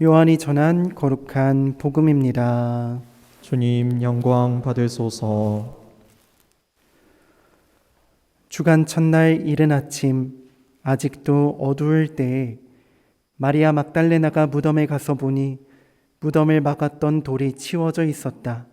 요한이 전한 거룩한 복음입니다. 주님 영광 받으소서. 주간 첫날 이른 아침, 아직도 어두울 때에 마리아 막달레나가 무덤에 가서 보니 무덤을 막았던 돌이 치워져 있었다.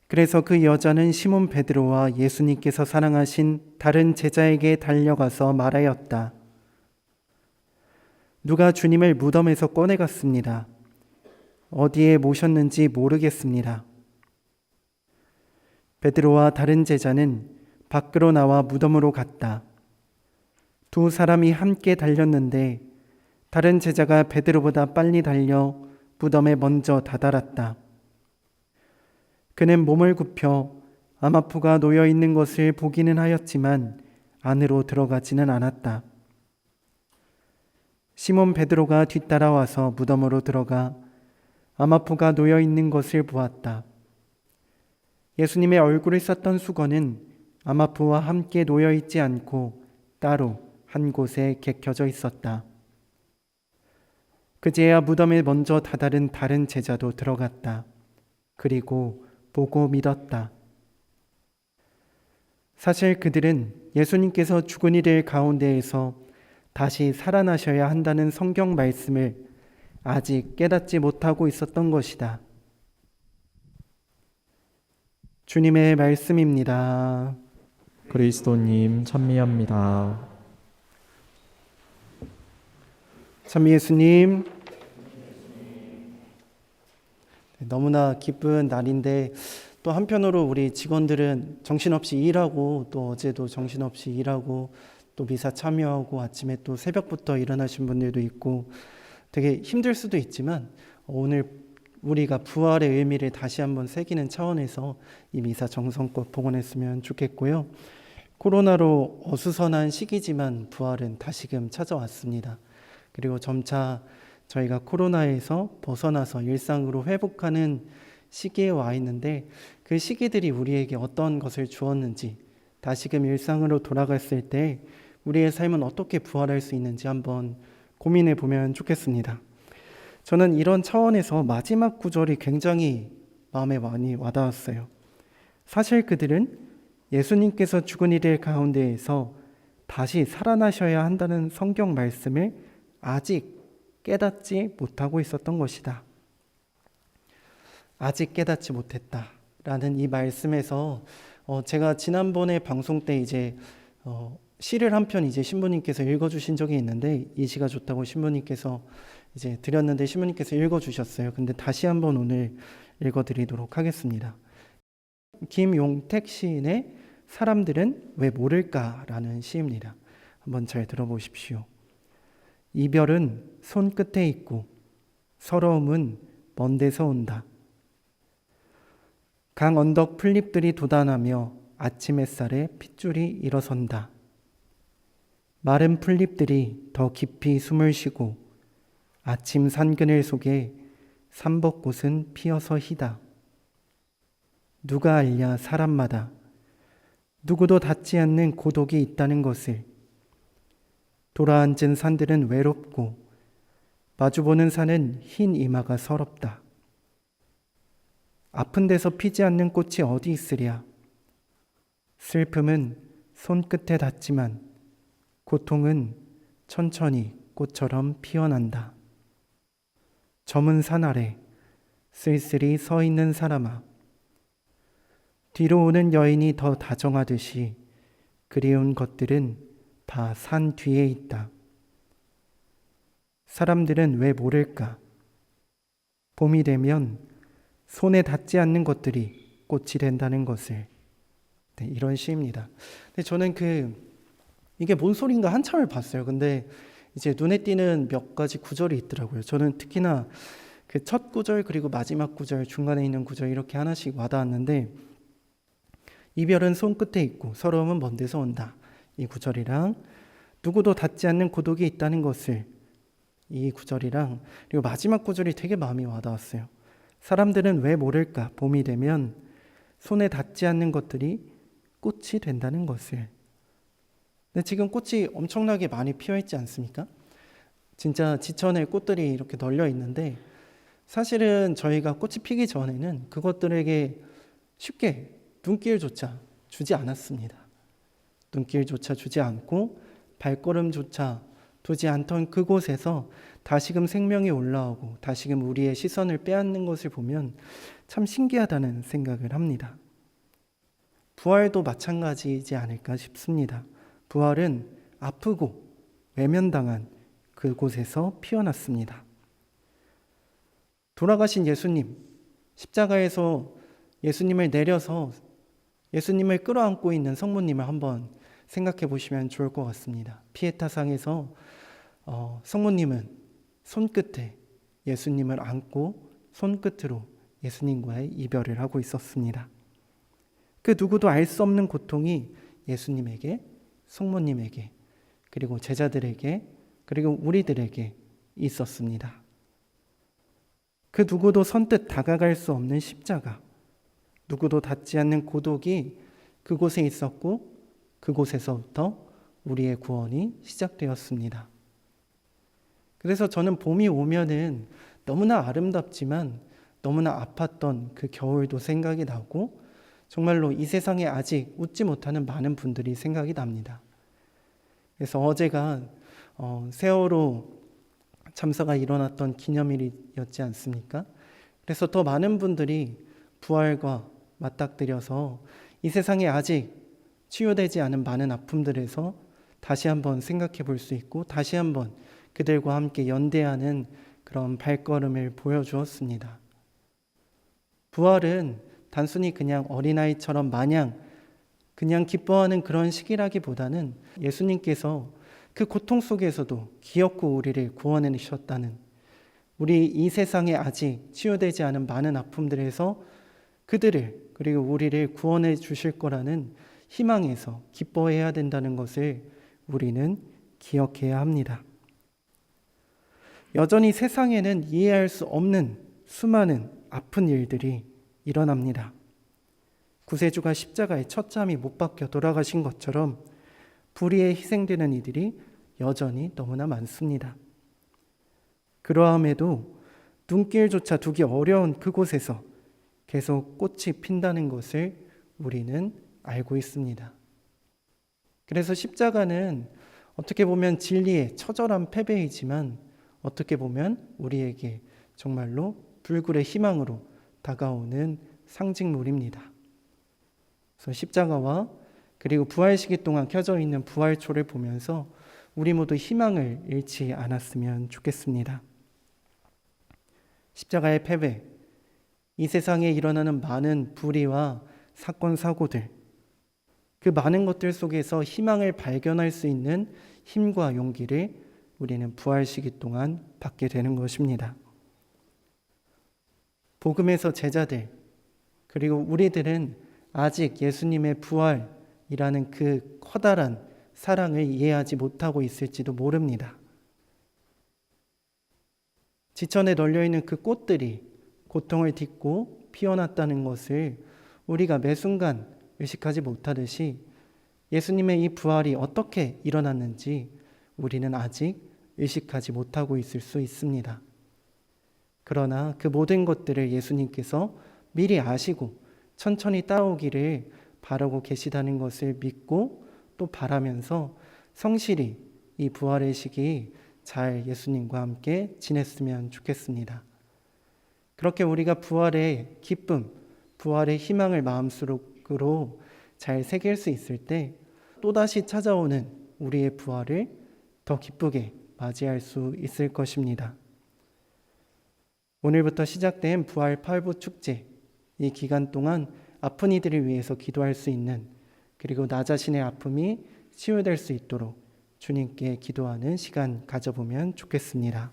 그래서 그 여자는 시몬 베드로와 예수님께서 사랑하신 다른 제자에게 달려가서 말하였다. 누가 주님을 무덤에서 꺼내갔습니다. 어디에 모셨는지 모르겠습니다. 베드로와 다른 제자는 밖으로 나와 무덤으로 갔다. 두 사람이 함께 달렸는데 다른 제자가 베드로보다 빨리 달려 무덤에 먼저 다다랐다. 그는 몸을 굽혀 암마포가 놓여 있는 것을 보기는 하였지만 안으로 들어가지는 않았다. 시몬 베드로가 뒤따라와서 무덤으로 들어가 암마포가 놓여 있는 것을 보았다. 예수님의 얼굴을 썼던 수건은 암마포와 함께 놓여 있지 않고 따로 한 곳에 개켜져 있었다. 그제야 무덤에 먼저 다다른 다른 제자도 들어갔다. 그리고 보고 믿었다. 사실 그들은 예수님께서 죽은 이들 가운데에서 다시 살아나셔야 한다는 성경 말씀을 아직 깨닫지 못하고 있었던 것이다. 주님의 말씀입니다. 그리스도님 찬미합니다. 참 예수님, 너무나 기쁜 날인데 또 한편으로 우리 직원들은 정신없이 일하고 또 어제도 정신없이 일하고 또 미사 참여하고 아침에 또 새벽부터 일어나신 분들도 있고 되게 힘들 수도 있지만 오늘 우리가 부활의 의미를 다시 한번 새기는 차원에서 이 미사 정성껏 복원했으면 좋겠고요. 코로나로 어수선한 시기지만 부활은 다시금 찾아왔습니다. 그리고 점차 저희가 코로나에서 벗어나서 일상으로 회복하는 시기에 와 있는데 그 시기들이 우리에게 어떤 것을 주었는지 다시금 일상으로 돌아갔을 때 우리의 삶은 어떻게 부활할 수 있는지 한번 고민해 보면 좋겠습니다. 저는 이런 차원에서 마지막 구절이 굉장히 마음에 많이 와닿았어요. 사실 그들은 예수님께서 죽은 이들 가운데에서 다시 살아나셔야 한다는 성경 말씀을 아직 깨닫지 못하고 있었던 것이다. 아직 깨닫지 못했다라는 이 말씀에서 제가 지난번에 방송 때 이제 시를 한 편 이제 신부님께서 읽어주신 적이 있는데 이 시가 좋다고 신부님께서 이제 드렸는데 신부님께서 읽어주셨어요. 근데 다시 한번 오늘 읽어드리도록 하겠습니다. 김용택 시인의 사람들은 왜 모를까라는 시입니다. 한번 잘 들어보십시오. 이별은 손끝에 있고 서러움은 먼 데서 온다. 강 언덕 풀잎들이 돋아나며 아침 햇살에 핏줄이 일어선다. 마른 풀잎들이 더 깊이 숨을 쉬고 아침 산그늘 속에 삼벚꽃은 피어서 희다. 누가 알랴 사람마다 누구도 닿지 않는 고독이 있다는 것을. 돌아앉은 산들은 외롭고 마주보는 산은 흰 이마가 서럽다. 아픈 데서 피지 않는 꽃이 어디 있으랴. 슬픔은 손끝에 닿지만 고통은 천천히 꽃처럼 피어난다. 저문 산 아래 쓸쓸히 서 있는 사람아. 뒤로 오는 여인이 더 다정하듯이 그리운 것들은 다 산 뒤에 있다. 사람들은 왜 모를까? 봄이 되면 손에 닿지 않는 것들이 꽃이 된다는 것을. 네, 이런 시입니다. 근데 저는 이게 뭔 소린가 한참을 봤어요. 근데 이제 눈에 띄는 몇 가지 구절이 있더라고요. 저는 특히나 그 첫 구절 그리고 마지막 구절 중간에 있는 구절 이렇게 하나씩 와닿았는데 이별은 손끝에 있고 서러움은 먼 데서 온다. 이 구절이랑 누구도 닿지 않는 고독이 있다는 것을 이 구절이랑 그리고 마지막 구절이 되게 마음이 와닿았어요. 사람들은 왜 모를까? 봄이 되면 손에 닿지 않는 것들이 꽃이 된다는 것을. 근데 지금 꽃이 엄청나게 많이 피어 있지 않습니까? 진짜 지천에 꽃들이 이렇게 널려 있는데 사실은 저희가 꽃이 피기 전에는 그것들에게 쉽게 눈길조차 주지 않았습니다. 눈길조차 주지 않고 발걸음조차 두지 않던 그곳에서 다시금 생명이 올라오고 다시금 우리의 시선을 빼앗는 것을 보면 참 신기하다는 생각을 합니다. 부활도 마찬가지이지 않을까 싶습니다. 부활은 아프고 외면당한 그곳에서 피어났습니다. 돌아가신 예수님, 십자가에서 예수님을 내려서 예수님을 끌어안고 있는 성모님을 한번 생각해 보시면 좋을 것 같습니다. 피에타상에서 성모님은 손끝에 예수님을 안고 손끝으로 예수님과의 이별을 하고 있었습니다. 그 누구도 알 수 없는 고통이 예수님에게, 성모님에게, 그리고 제자들에게, 그리고 우리들에게 있었습니다. 그 누구도 선뜻 다가갈 수 없는 십자가, 누구도 닿지 않는 고독이 그곳에 있었고 그곳에서부터 우리의 구원이 시작되었습니다. 그래서 저는 봄이 오면은 너무나 아름답지만 너무나 아팠던 그 겨울도 생각이 나고 정말로 이 세상에 아직 웃지 못하는 많은 분들이 생각이 납니다. 그래서 어제가 세월호 참사가 일어났던 기념일이었지 않습니까? 그래서 더 많은 분들이 부활과 맞닥뜨려서 이 세상에 아직 치유되지 않은 많은 아픔들에서 다시 한번 생각해 볼 수 있고 다시 한번 그들과 함께 연대하는 그런 발걸음을 보여주었습니다. 부활은 단순히 그냥 어린아이처럼 마냥 그냥 기뻐하는 그런 시기라기보다는 예수님께서 그 고통 속에서도 기어코 우리를 구원해 주셨다는, 우리 이 세상에 아직 치유되지 않은 많은 아픔들에서 그들을 그리고 우리를 구원해 주실 거라는 희망에서 기뻐해야 된다는 것을 우리는 기억해야 합니다. 여전히 세상에는 이해할 수 없는 수많은 아픈 일들이 일어납니다. 구세주가 십자가에 처참히 못 박혀 돌아가신 것처럼 불의에 희생되는 이들이 여전히 너무나 많습니다. 그러함에도 눈길조차 두기 어려운 그곳에서 계속 꽃이 핀다는 것을 우리는 알고 있습니다. 그래서 십자가는 어떻게 보면 진리의 처절한 패배이지만 어떻게 보면 우리에게 정말로 불굴의 희망으로 다가오는 상징물입니다. 그래서 십자가와 그리고 부활 시기 동안 켜져 있는 부활초를 보면서 우리 모두 희망을 잃지 않았으면 좋겠습니다. 십자가의 패배, 이 세상에 일어나는 많은 불의와 사건, 사고들, 그 많은 것들 속에서 희망을 발견할 수 있는 힘과 용기를 우리는 부활 시기 동안 받게 되는 것입니다. 복음에서 제자들, 그리고 우리들은 아직 예수님의 부활이라는 그 커다란 사랑을 이해하지 못하고 있을지도 모릅니다. 지천에 널려있는 그 꽃들이 고통을 딛고 피어났다는 것을 우리가 매 순간 의식하지 못하듯이 예수님의 이 부활이 어떻게 일어났는지 우리는 아직 의식하지 못하고 있을 수 있습니다. 그러나 그 모든 것들을 예수님께서 미리 아시고 천천히 따오기를 바라고 계시다는 것을 믿고 또 바라면서 성실히 이 부활의 시기 잘 예수님과 함께 지냈으면 좋겠습니다. 그렇게 우리가 부활의 기쁨, 부활의 희망을 마음속으로 잘 새길 수 있을 때 또다시 찾아오는 우리의 부활을 더 기쁘게 맞이할 수 있을 것입니다. 오늘부터 시작된 부활 8부 축제, 이 기간 동안 아픈 이들을 위해서 기도할 수 있는, 그리고 나 자신의 아픔이 치유될 수 있도록 주님께 기도하는 시간 가져보면 좋겠습니다.